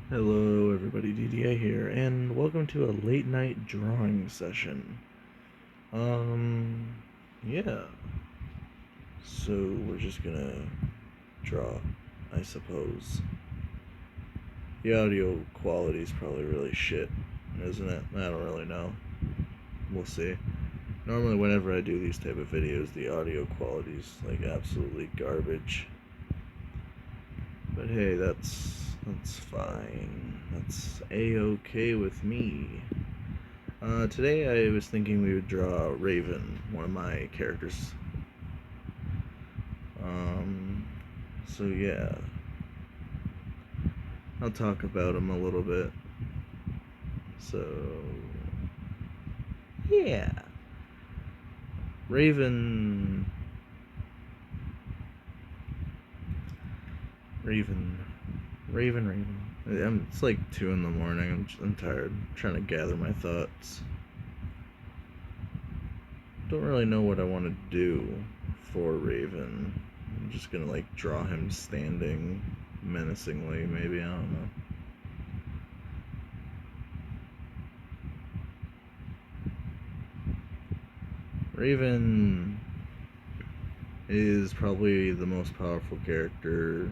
Hello everybody, DDA here, and welcome to a late night drawing session. Um, yeah. So we're just gonna draw, I suppose. The audio quality is probably really shit, isn't it? I don't really know. We'll see. Normally whenever I do these type of videos, the audio quality is like absolutely garbage. But hey, that's fine. That's a-okay with me. Today I was thinking we would draw Raven, one of my characters. Um, so yeah, I'll talk about him a little bit. So, yeah. Raven. Raven. It's like 2 in the morning. I'm tired. I'm trying to gather my thoughts. Don't really know what I want to do for Raven. I'm just gonna like draw him standing menacingly, maybe. I don't know. Raven is probably the most powerful character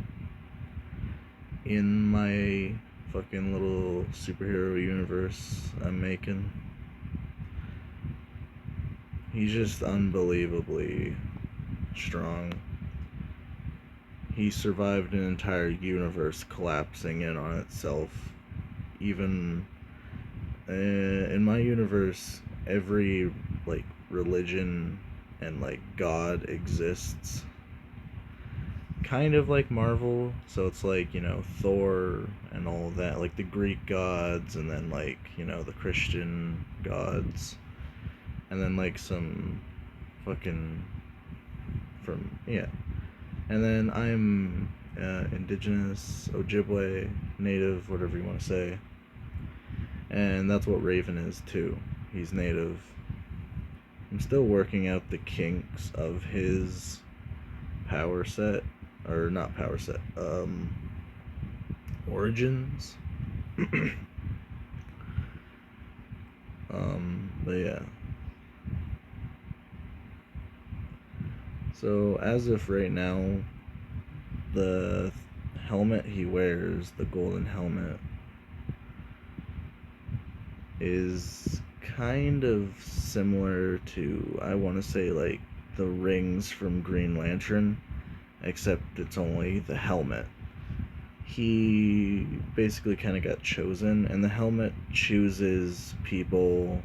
in my fucking little superhero universe I'm making. He's just unbelievably strong. He survived an entire universe collapsing in on itself. Even in my universe, every like religion and like god exists kind of like Marvel. So it's like, Thor and all that, like the Greek gods, and then like, the Christian gods, and then like some fucking from, yeah. And then I'm indigenous, Ojibwe, native, whatever you want to say. And that's what Raven is too. He's native. I'm still working out the kinks of his power set, or not power set, origins. But yeah. So as of right now, the helmet he wears, the golden helmet, is kind of similar to, I want to say, like the rings from Green Lantern, except it's only the helmet. He basically kind of got chosen, and the helmet chooses people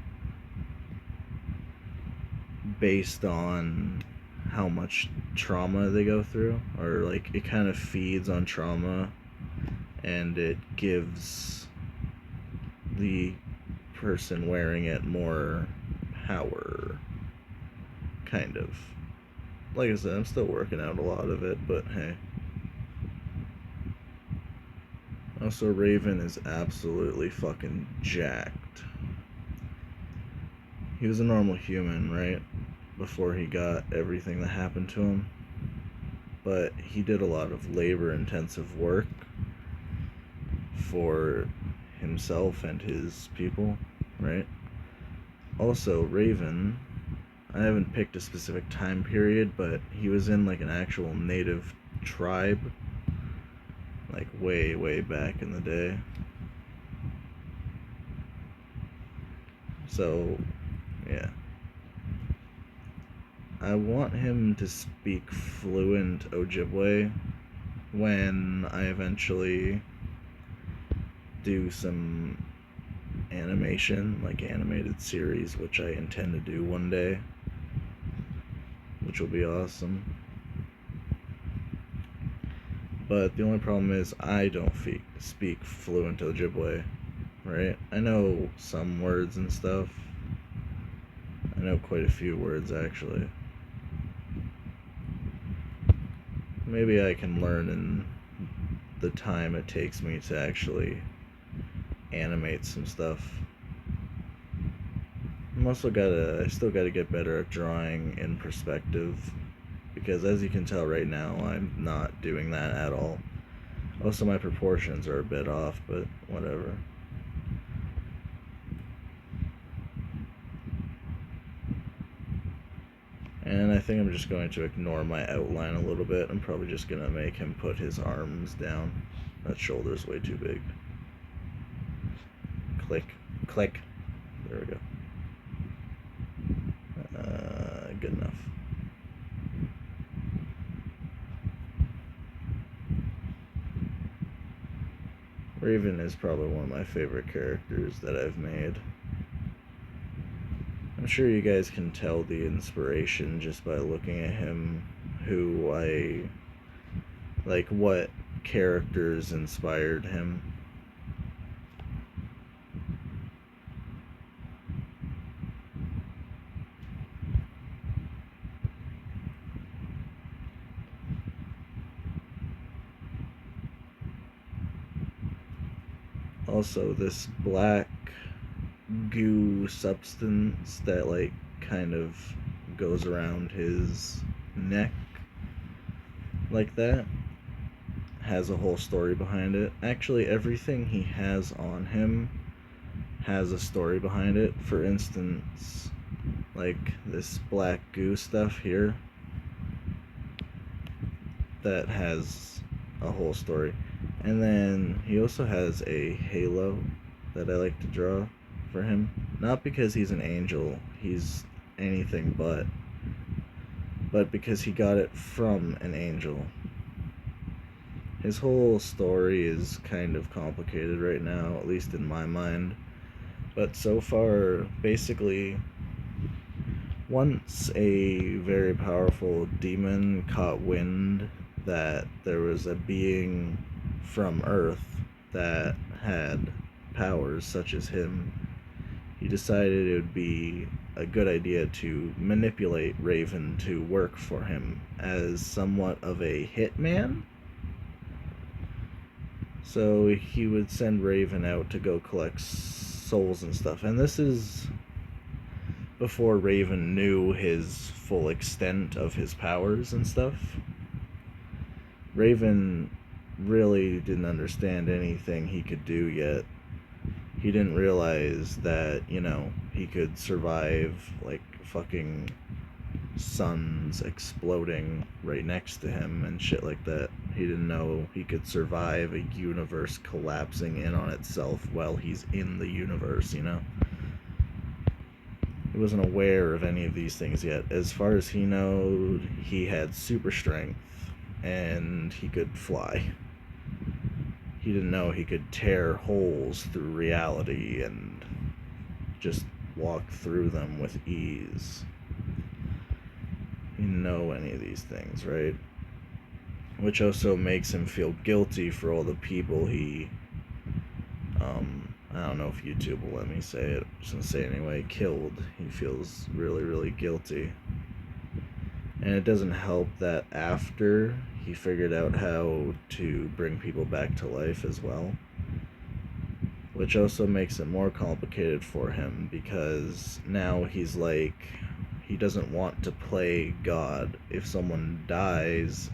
based on how much trauma they go through, or like it kind of feeds on trauma, and it gives the person wearing it more power, kind of. Like I said, I'm still working out a lot of it, but hey. Also, Raven is absolutely fucking jacked. He was a normal human, right? Before he got everything that happened to him. But he did a lot of labor intensive work for himself and his people, right? Also, Raven, I haven't picked a specific time period, but he was in like an actual native tribe, like way, way back in the day. So, yeah. I want him to speak fluent Ojibwe when I eventually do some animation, like animated series, which I intend to do one day, which will be awesome. But the only problem is I don't speak fluent Ojibwe, right? I know some words and stuff. I know quite a few words, actually. Maybe I can learn in the time it takes me to actually animate some stuff. I still gotta get better at drawing in perspective, because as you can tell right now, I'm not doing that at all. Also, my proportions are a bit off, but whatever. And I think I'm just going to ignore my outline a little bit. I'm probably just going to make him put his arms down. That shoulder's way too big. Click. Click. There we go. Good enough. Raven is probably one of my favorite characters that I've made. I'm sure you guys can tell the inspiration just by looking at him, what characters inspired him. Also, this black goo substance that kind of goes around his neck like that has a whole story behind it. Actually, everything he has on him has a story behind it. For instance, like this black goo stuff here, that has a whole story. And then he also has a halo that I like to draw for him. Not because he's an angel, he's anything but because he got it from an angel. His whole story is kind of complicated right now, at least in my mind. But so far, basically, once a very powerful demon caught wind that there was a being from Earth that had powers such as him, he decided it would be a good idea to manipulate Raven to work for him as somewhat of a hitman. So he would send Raven out to go collect souls and stuff. And this is before Raven knew his full extent of his powers and stuff. Raven really didn't understand anything he could do yet. He didn't realize that, he could survive fucking suns exploding right next to him and shit like that. He didn't know he could survive a universe collapsing in on itself while he's in the universe, He wasn't aware of any of these things yet. As far as he knew, he had super strength and he could fly. He didn't know he could tear holes through reality and just walk through them with ease. He didn't know any of these things, right? Which also makes him feel guilty for all the people he, I don't know if YouTube will let me say it, I'm just gonna say it anyway, killed. He feels really, really guilty. And it doesn't help that after he figured out how to bring people back to life as well. Which also makes it more complicated for him because now he's he doesn't want to play God. If someone dies,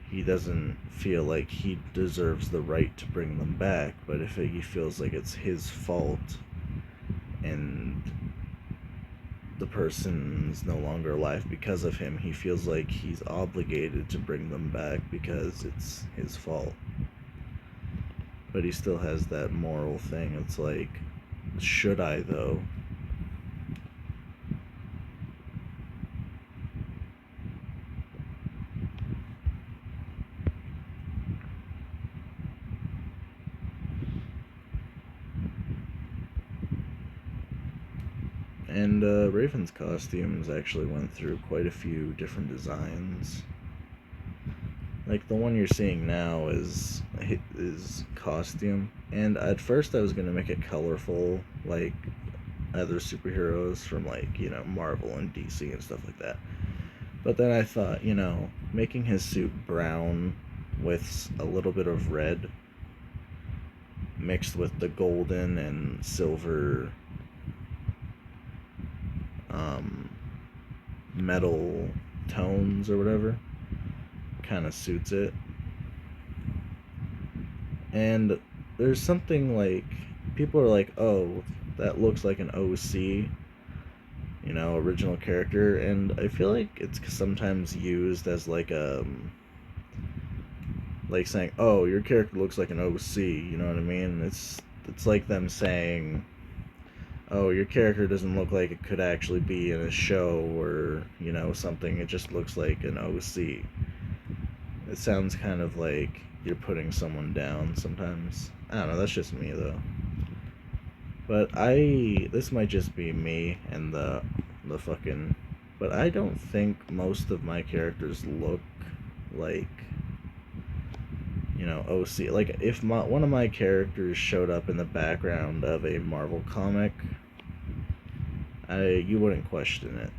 he doesn't feel like he deserves the right to bring them back, but if he feels like it's his fault and the person's no longer alive because of him, he feels like he's obligated to bring them back because it's his fault. But he still has that moral thing. It's like, should I though? And Raven's costumes actually went through quite a few different designs. Like the one you're seeing now is his costume, and at first I was gonna make it colorful, like other superheroes from Marvel and DC and stuff like that. But then I thought, making his suit brown with a little bit of red mixed with the golden and silver metal tones or whatever kind of suits it. And there's something like, people are like, oh, that looks like an OC, original character, and I feel like it's sometimes used as like saying, oh, your character looks like an OC, you know what I mean? It's like them saying, oh, your character doesn't look like it could actually be in a show or, something. It just looks like an OC. It sounds kind of like you're putting someone down sometimes. I don't know, that's just me though. But this might just be me and the fucking, but I don't think most of my characters look like, OC. Like if one of my characters showed up in the background of a Marvel comic, you wouldn't question it.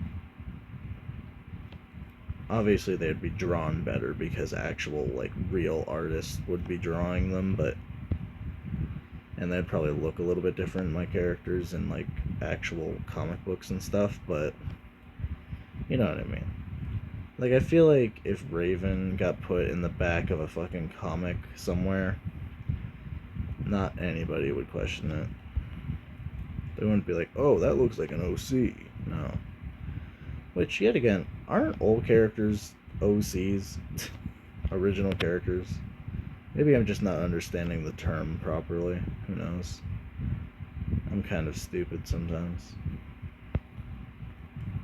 Obviously they'd be drawn better because actual like real artists would be drawing them, and they'd probably look a little bit different, my characters, in like actual comic books and stuff, but you know what I mean. Like, I feel like if Raven got put in the back of a fucking comic somewhere, not anybody would question it. They wouldn't be like, oh, that looks like an OC. No. Which, yet again, aren't old characters OCs? Original characters? Maybe I'm just not understanding the term properly. Who knows? I'm kind of stupid sometimes.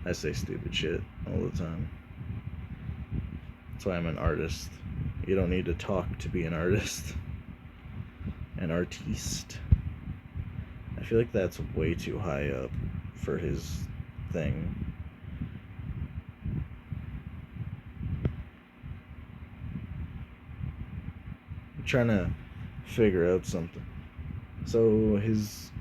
I say stupid shit all the time. That's why I'm an artist. You don't need to talk to be an artist. An artiste. I feel like that's way too high up for his thing. I'm trying to figure out something. So his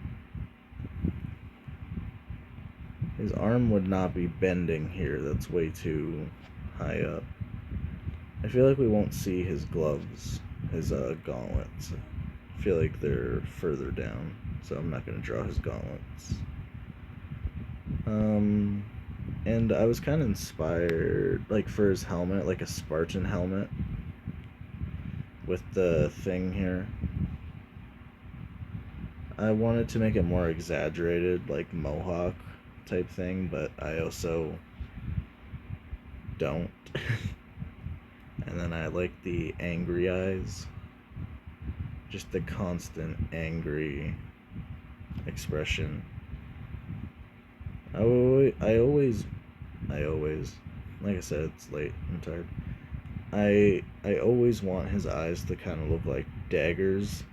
arm would not be bending here. That's way too high up. I feel like we won't see his gloves, his gauntlets. I feel like they're further down, so I'm not gonna draw his gauntlets. And I was kind of inspired, like for his helmet, like a Spartan helmet with the thing here. I wanted to make it more exaggerated, like mohawk type thing, but I also don't. And then I like the angry eyes, just the constant angry expression. I always, like I said, it's late. I'm tired. I always want his eyes to kind of look like daggers.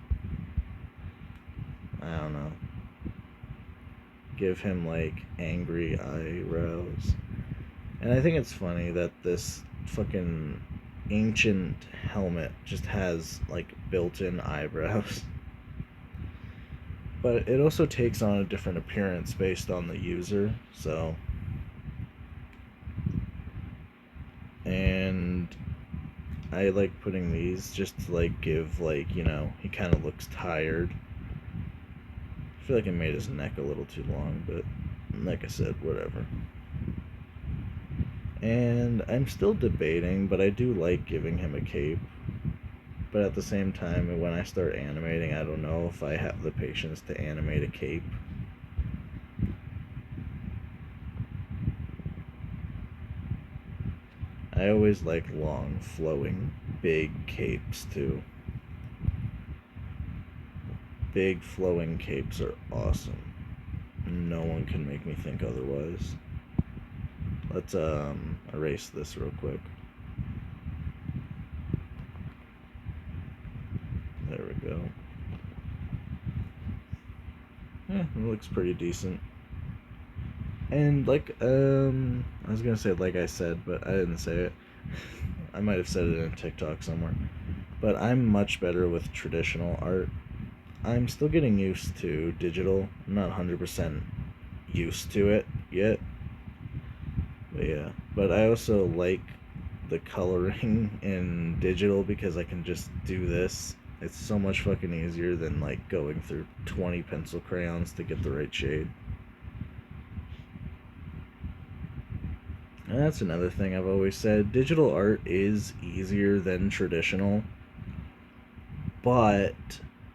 I don't know. Give him like angry eyebrows. And I think it's funny that this fucking ancient helmet just has like built-in eyebrows. But it also takes on a different appearance based on the user, so. And I like putting these just to like give like, he kind of looks tired. I feel like I made his neck a little too long, but like I said, whatever. And I'm still debating, but I do like giving him a cape. But at the same time, when I start animating, I don't know if I have the patience to animate a cape. I always like long, flowing, big capes too. Big, flowing capes are awesome. No one can make me think otherwise. Let's erase this real quick. There we go. Yeah, it looks pretty decent. And like, I was gonna say like I said, but I didn't say it. I might have said it in TikTok somewhere. But I'm much better with traditional art. I'm still getting used to digital. I'm not 100% used to it yet. But yeah. But I also like the coloring in digital because I can just do this. It's so much fucking easier than like going through 20 pencil crayons to get the right shade. And that's another thing I've always said. Digital art is easier than traditional. but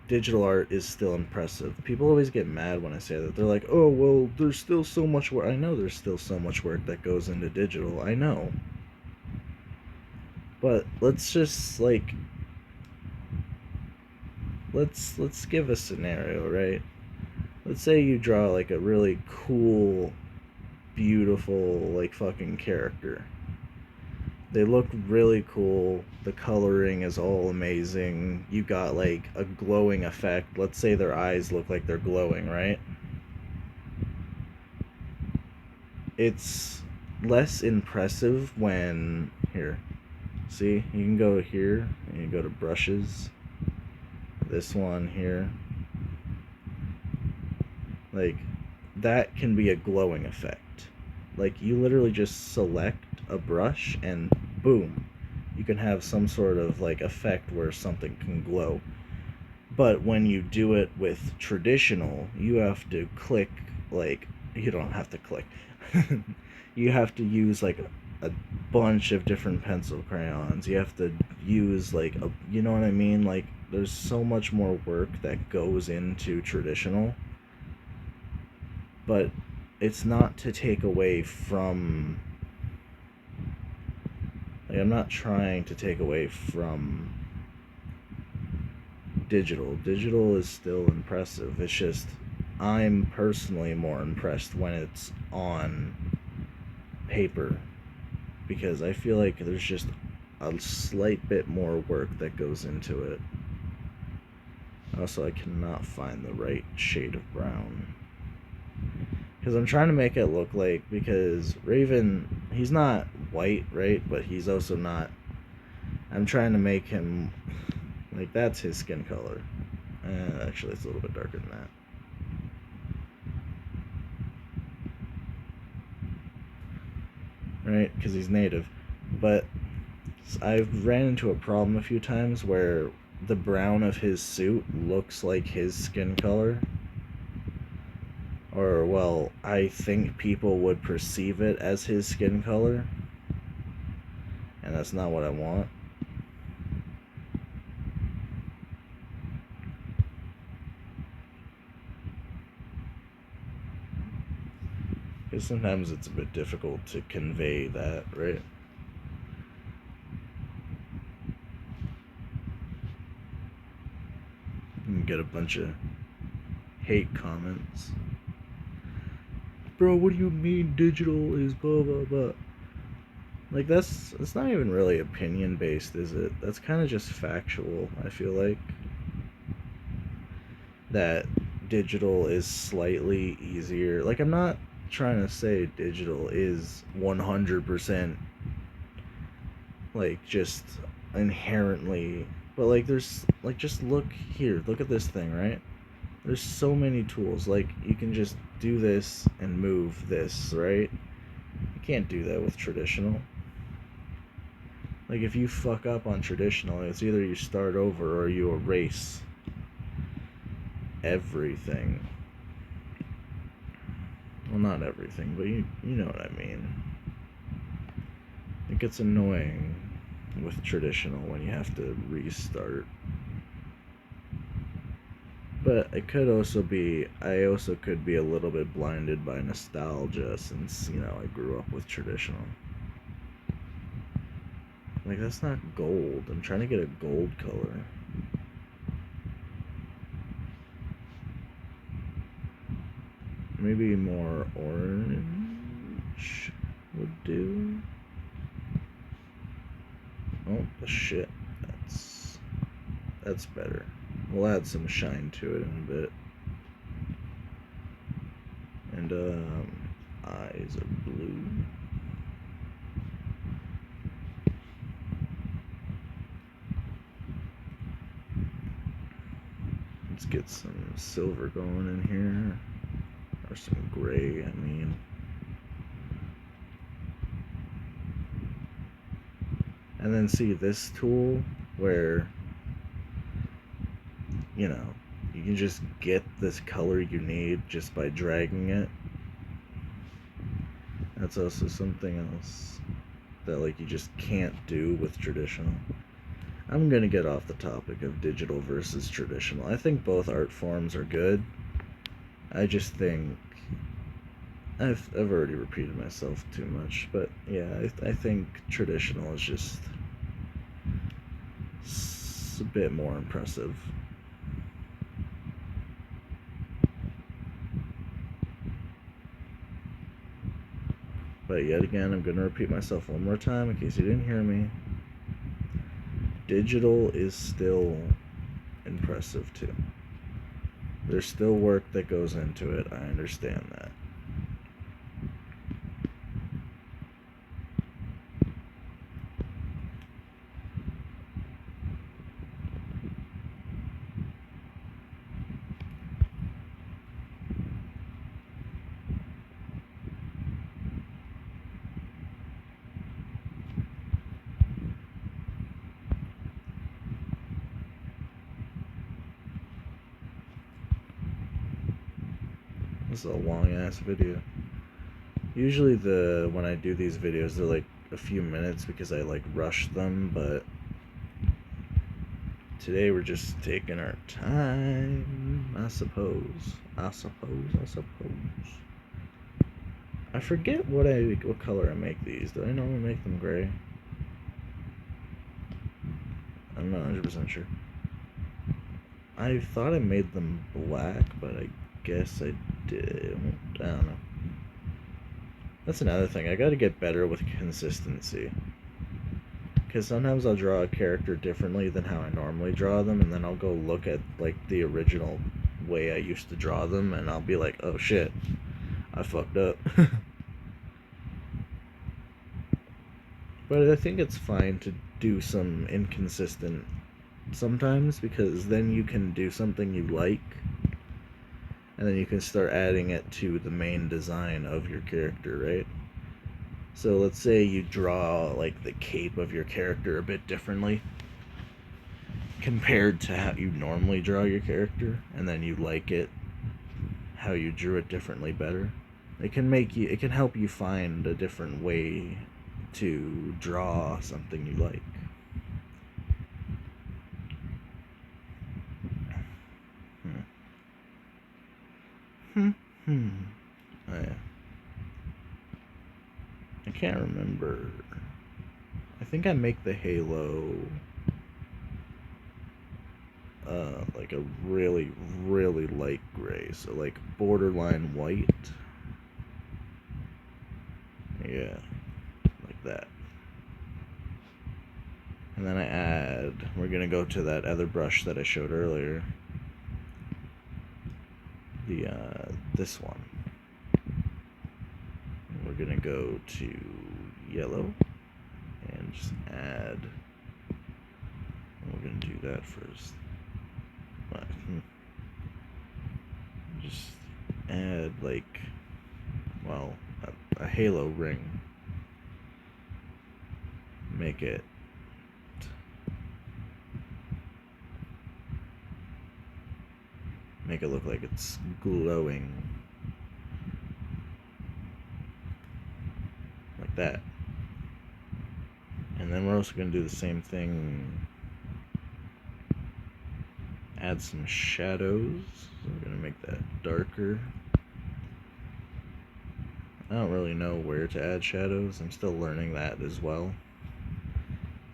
digital art is still impressive. People always get mad when I say that. They're like, oh, well, there's still so much work. I know there's still so much work that goes into digital. I know. But let's just, like, let's give a scenario, right? Let's say you draw, like, a really cool, beautiful, like, fucking character. They look really cool. The coloring is all amazing. You got, like, a glowing effect. Let's say their eyes look like they're glowing, right? It's less impressive when... Here. See? You can go here, and you go to brushes. This one here. Like, that can be a glowing effect. Like, you literally just select a brush, and boom. You can have some sort of, like, effect where something can glow. But when you do it with traditional, you have to click, like, you don't have to click. You have to use, like, a bunch of different pencil crayons. You have to use, like, you know what I mean? Like, there's so much more work that goes into traditional. But it's not to take away from... Like, I'm not trying to take away from digital. Digital is still impressive. It's just I'm personally more impressed when it's on paper, because I feel like there's just a slight bit more work that goes into it. Also, I cannot find the right shade of brown, because I'm trying to make it look like, because Raven, he's not white, right? But he's also not... I'm trying to make him... Like, that's his skin color. Actually, it's a little bit darker than that. Right? Because he's native. But I've ran into a problem a few times where the brown of his suit looks like his skin color. Or, well, I think people would perceive it as his skin color. And that's not what I want. Because sometimes it's a bit difficult to convey that, right? You can get a bunch of hate comments. Bro, what do you mean digital is blah blah blah? Like, it's not even really opinion based, is it? That's kind of just factual, I feel like. That digital is slightly easier. Like, I'm not trying to say digital is 100% like just inherently, but like there's like, just look here, look at this thing, right? There's so many tools. Like, you can just do this and move this, right? You can't do that with traditional. Like, if you fuck up on traditional, it's either you start over or you erase everything. Well, not everything, but you know what I mean. It gets annoying with traditional when you have to restart. But it could also be, I also could be a little bit blinded by nostalgia, since, you know, I grew up with traditional. Like, that's not gold. I'm trying to get a gold color. Maybe more orange would do. Oh, shit. That's better. We'll add some shine to it in a bit. And, eyes are blue. Let's get some silver going in here. Or some gray, I mean. And then see this tool where, you know, you can just get this color you need just by dragging it. That's also something else that, like, you just can't do with traditional. I'm gonna get off the topic of digital versus traditional. I think both art forms are good. I just think I've already repeated myself too much, but yeah, I think traditional is just a bit more impressive. But yet again, I'm gonna repeat myself one more time in case you didn't hear me. Digital is still impressive too. There's still work that goes into it. I understand that. This is a long ass video. Usually when I do these videos, they're like a few minutes because I like rush them, but today we're just taking our time, I suppose. I forget what color I make these. Do I normally make them gray? I'm not 100% sure. I thought I made them black, but I guess I did. I don't know. That's another thing. I gotta get better with consistency. Because sometimes I'll draw a character differently than how I normally draw them, and then I'll go look at like the original way I used to draw them, and I'll be like, oh shit, I fucked up. But I think it's fine to do some inconsistent sometimes, because then you can do something you like, and then you can start adding it to the main design of your character, right? So let's say you draw like the cape of your character a bit differently compared to how you normally draw your character, and then you like it how you drew it differently better. It can help you find a different way to draw something you like. Oh, yeah. I can't remember. I think I make the halo like a really, really light gray, so like borderline white. Yeah, like that. And then we're gonna go to that other brush that I showed earlier. This one. We're gonna go to yellow and just add. We're gonna do that first. Just add like, well, a halo ring. Make it look like it's glowing. Like that. And then we're also going to do the same thing. Add some shadows. So we're going to make that darker. I don't really know where to add shadows. I'm still learning that as well.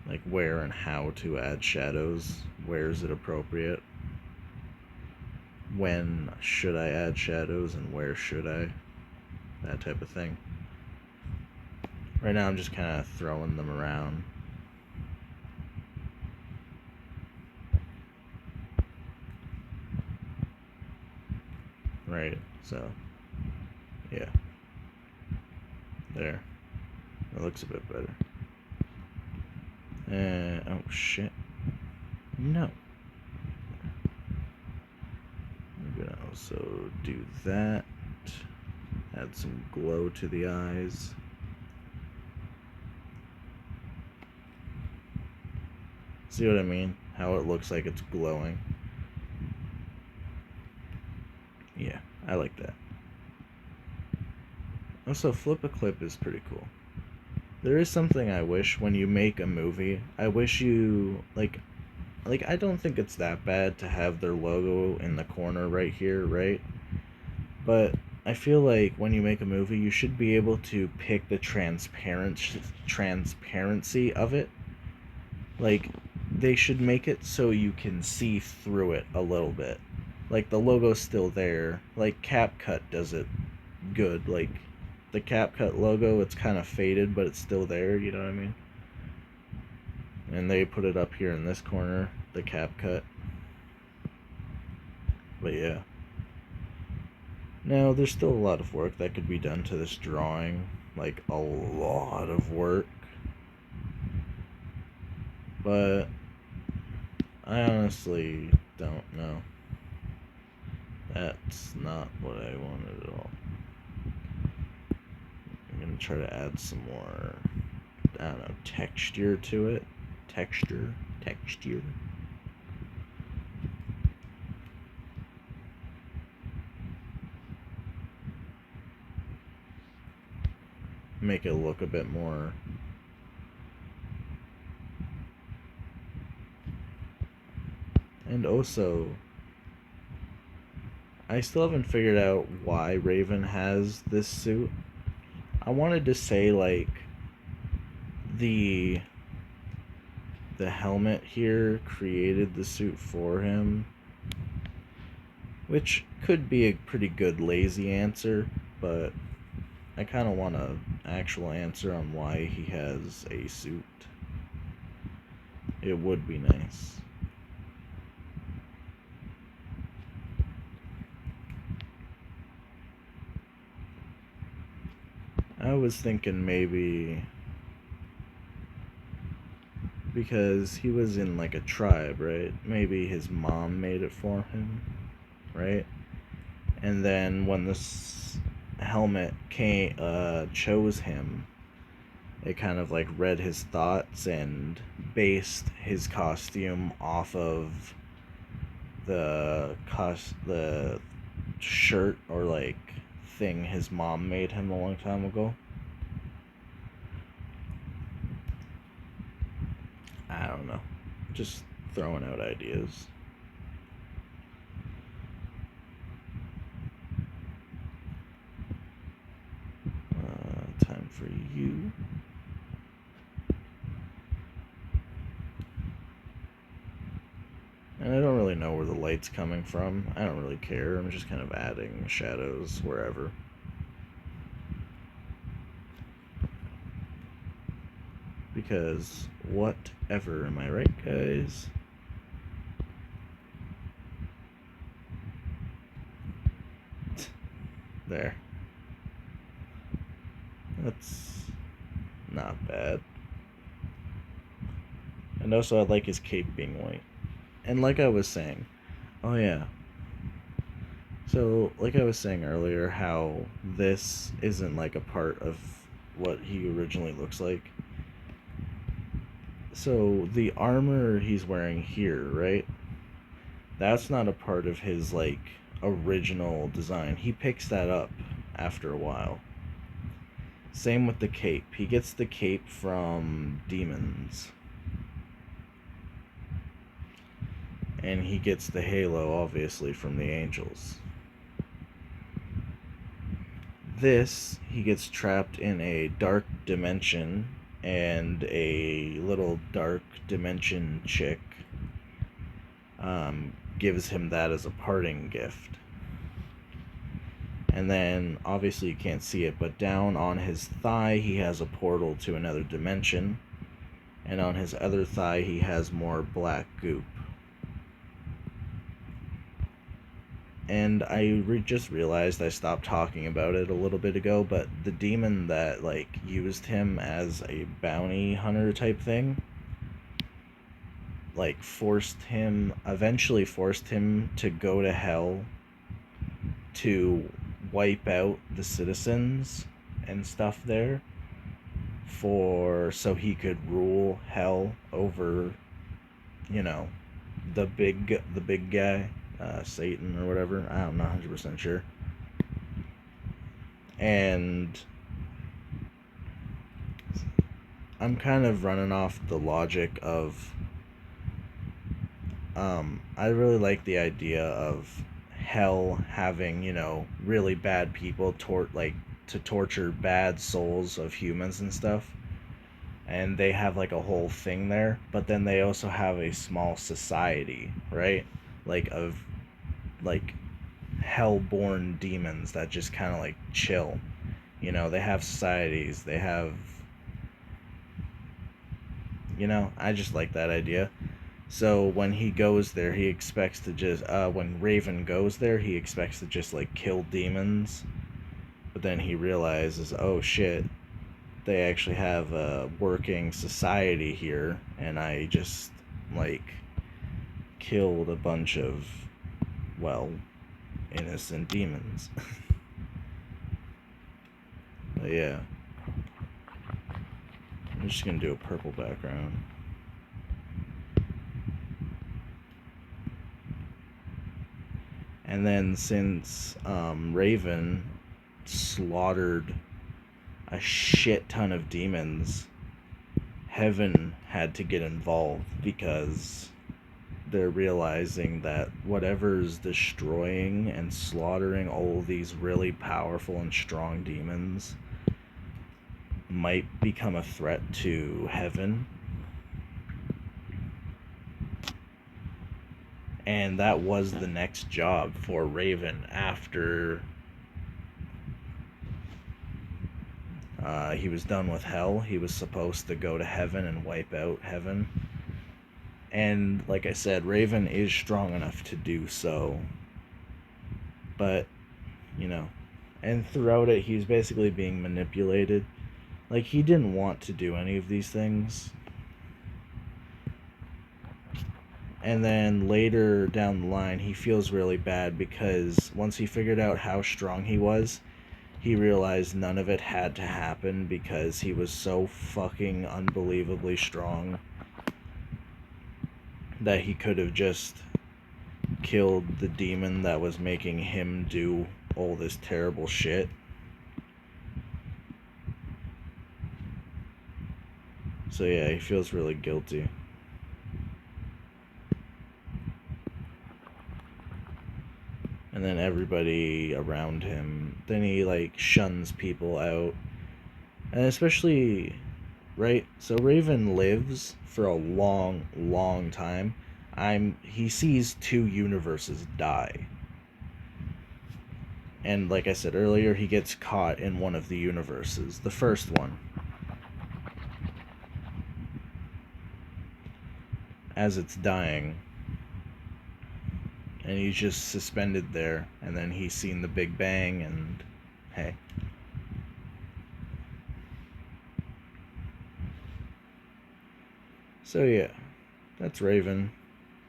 Like where and how to add shadows. Where is it appropriate? When should I add shadows and where should I? That type of thing. Right now I'm just kind of throwing them around. Right, so yeah. There. That looks a bit better. Oh shit. No. I'm gonna also do that. Add some glow to the eyes. See what I mean? How it looks like it's glowing. Yeah, I like that. Also, flip a clip is pretty cool. There is something I wish when you make a movie. I wish you like I don't think it's that bad to have their logo in the corner right here, right? But I feel like when you make a movie, you should be able to pick the transparency of it. Like they should make it so you can see through it a little bit. Like the logo's still there. Like CapCut does it good. Like the CapCut logo, it's kind of faded, but it's still there. You know what I mean? And they put it up here in this corner, the CapCut. But yeah. Now, there's still a lot of work that could be done to this drawing. Like, a lot of work. But I honestly don't know. That's not what I wanted at all. I'm gonna try to add some more, I don't know, texture to it. Texture. Make it look a bit more. And also, I still haven't figured out why Raven has this suit. I wanted to say, like, the helmet here created the suit for him, which could be a pretty good lazy answer, but I kind of want an actual answer on why he has a suit. It would be nice. I was thinking maybe because he was in like a tribe, right? Maybe his mom made it for him, right? And then when this helmet chose him, it kind of like read his thoughts and based his costume off of the shirt or like thing his mom made him a long time ago. I don't know. Just throwing out ideas. Time for you. And I don't really know where the light's coming from. I don't really care. I'm just kind of adding shadows wherever. Because whatever, am I right, guys? There. That's not bad. And also, I like his cape being white. And like I was saying, oh yeah. So, like I was saying earlier, how this isn't like a part of what he originally looks like. So, the armor he's wearing here, right? That's not a part of his, like, original design. He picks that up after a while. Same with the cape. He gets the cape from demons. And he gets the halo, obviously, from the angels. This, he gets trapped in a dark dimension, and a little dark dimension chick gives him that as a parting gift. And then, obviously, you can't see it, but down on his thigh, he has a portal to another dimension. And on his other thigh, he has more black goop. And I just realized I stopped talking about it a little bit ago, but the demon that, like, used him as a bounty hunter type thing, like, eventually forced him to go to hell to wipe out the citizens and stuff there so he could rule hell over, you know, the big guy, Satan or whatever. I'm not 100% sure. And I'm kind of running off the logic of I really like the idea of hell having, really bad people to torture bad souls of humans and stuff. And they have like a whole thing there, but then they also have a small society, right? Like of like hell-born demons that just kind of like chill. They have societies, they have, I just like that idea. So when he goes there, he expects to just when Raven goes there, he expects to just like kill demons. But then he realizes, oh shit, they actually have a working society here, and I just like killed a bunch of, well, innocent demons. But yeah, I'm just gonna do a purple background. And then since Raven slaughtered a shit ton of demons, Heaven had to get involved because they're realizing that whatever's destroying and slaughtering all of these really powerful and strong demons might become a threat to Heaven. And that was the next job for Raven after he was done with Hell. He was supposed to go to Heaven and wipe out Heaven. And like I said, Raven is strong enough to do so. But, and throughout it, he's basically being manipulated. Like, he didn't want to do any of these things. And then later down the line, he feels really bad because once he figured out how strong he was, he realized none of it had to happen because he was so fucking unbelievably strong that he could have just killed the demon that was making him do all this terrible shit. So yeah, he feels really guilty. And then everybody around him, then he like shuns people out. And especially, right? So Raven lives for a long, long time. He sees 2 universes die. And like I said earlier, he gets caught in one of the universes, the first one. As it's dying. And he's just suspended there, and then he's seen the Big Bang, and hey. So yeah, that's Raven.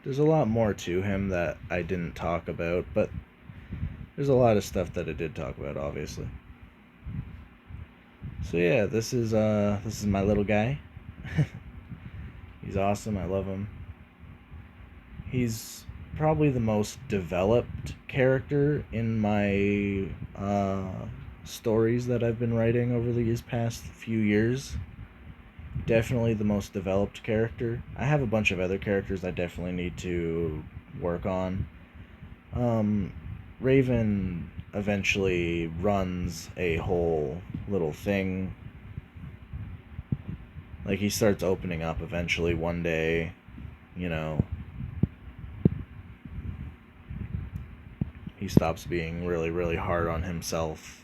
There's a lot more to him that I didn't talk about, but there's a lot of stuff that I did talk about, obviously. So yeah, this is my little guy. He's awesome. I love him. He's probably the most developed character in my stories that I've been writing over these past few years. Definitely the most developed character. I have a bunch of other characters I definitely need to work on. Raven eventually runs a whole little thing. Like, he starts opening up eventually one day, He stops being really, really hard on himself.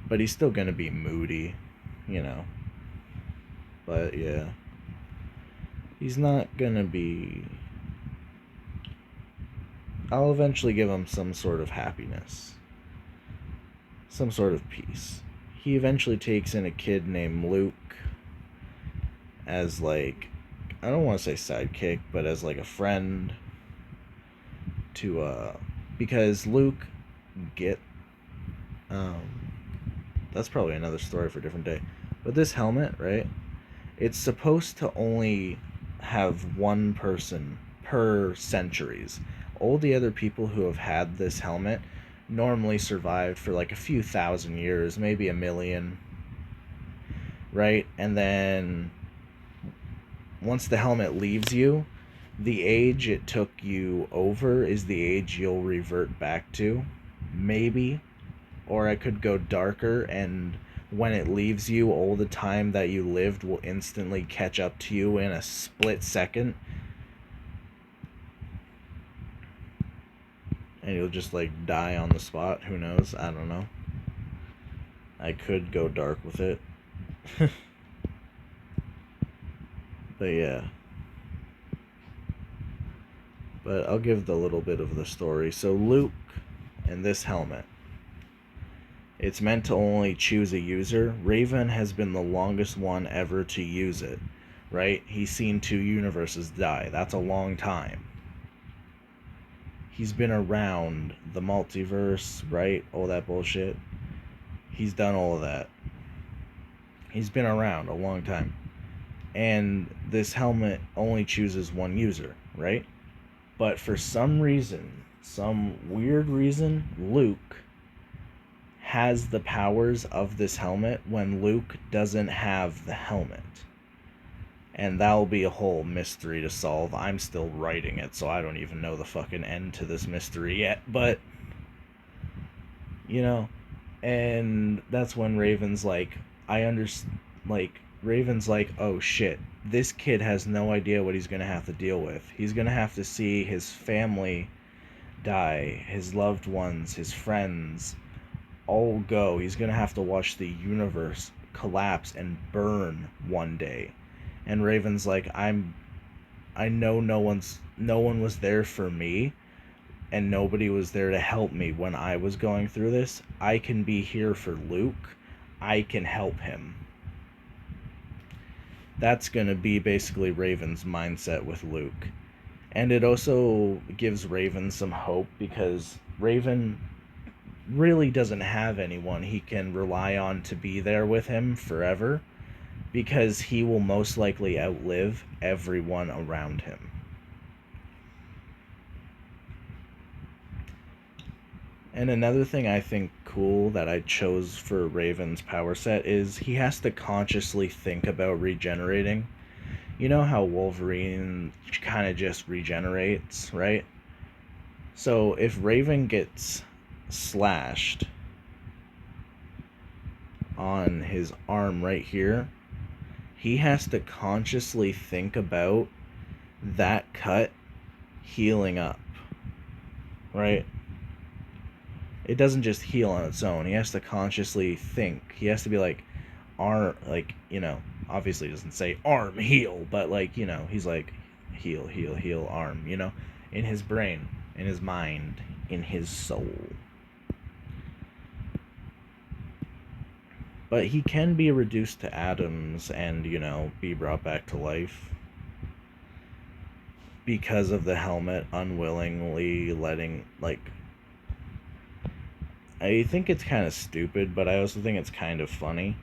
But he's still gonna be moody, But yeah. He's not gonna be... I'll eventually give him some sort of happiness. Some sort of peace. He eventually takes in a kid named Luke as, like, I don't want to say sidekick, but as, like, a friend to, because Luke that's probably another story for a different day. But this helmet, right? It's supposed to only have one person per centuries. All the other people who have had this helmet normally survived for like a few thousand years, maybe a million. right? And then once the helmet leaves you, the age it took you over is the age you'll revert back to, maybe. Or I could go darker, and when it leaves you, all the time that you lived will instantly catch up to you in a split second. And you'll just like die on the spot. Who knows? I don't know. I could go dark with it. But yeah. But I'll give the little bit of the story. So Luke and this helmet. It's meant to only choose a user. Raven has been the longest one ever to use it, right? He's seen 2 universes die. That's a long time. He's been around the multiverse, right? All that bullshit. He's done all of that. He's been around a long time. And this helmet only chooses one user, right? But for some reason, some weird reason, Luke has the powers of this helmet when Luke doesn't have the helmet. And that'll be a whole mystery to solve. I'm still writing it, so I don't even know the fucking end to this mystery yet. But, you know, and that's when Raven's like, Raven's like, oh shit, this kid has no idea what he's gonna have to deal with. He's gonna have to see his family die, his loved ones, his friends, all go. He's gonna have to watch the universe collapse and burn one day. And Raven's like, I know no one was there for me, and nobody was there to help me when I was going through this. I can be here for Luke. I can help him. That's gonna be basically Raven's mindset with Luke. And it also gives Raven some hope, because Raven really doesn't have anyone he can rely on to be there with him forever, because he will most likely outlive everyone around him. And another thing I think cool that I chose for Raven's power set is he has to consciously think about regenerating. You know how Wolverine kind of just regenerates, right? So if Raven gets slashed on his arm right here, he has to consciously think about that cut healing up, right? It doesn't just heal on its own. He has to consciously think. He has to be like, arm, like, obviously he doesn't say arm heal, but like, he's like, heal, heal, heal, arm, in his brain, in his mind, in his soul. But he can be reduced to atoms and, be brought back to life, because of the helmet unwillingly letting, like, I think it's kind of stupid, but I also think it's kind of funny.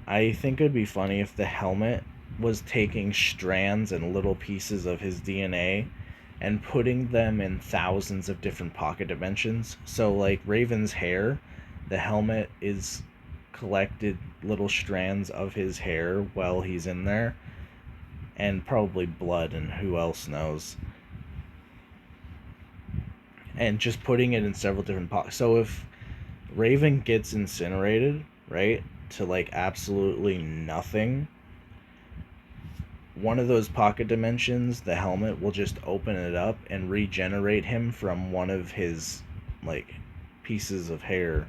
I think it would be funny if the helmet was taking strands and little pieces of his DNA and putting them in thousands of different pocket dimensions. So, like Raven's hair, the helmet is collected little strands of his hair while he's in there, and probably blood, and who else knows. And just putting it in several different pockets. So if Raven gets incinerated, right, to like absolutely nothing, one of those pocket dimensions, the helmet will just open it up and regenerate him from one of his like pieces of hair.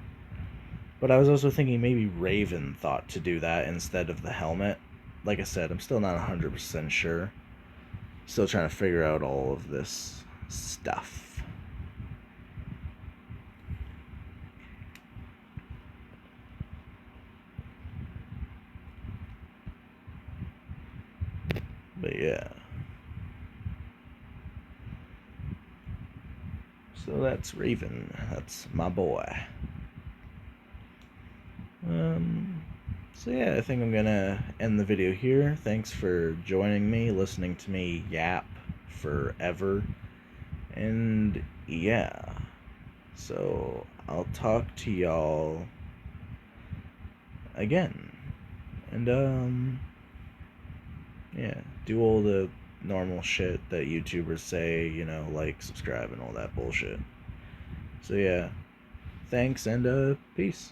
But I was also thinking maybe Raven thought to do that instead of the helmet. Like I said, I'm still not 100% sure. Still trying to figure out all of this stuff. But yeah. So that's Raven. That's my boy. So yeah, I think I'm gonna end the video here. Thanks for joining me, listening to me yap forever. And yeah. So I'll talk to y'all again. And yeah, do all the normal shit that YouTubers say, like, subscribe and all that bullshit. So yeah, thanks and peace.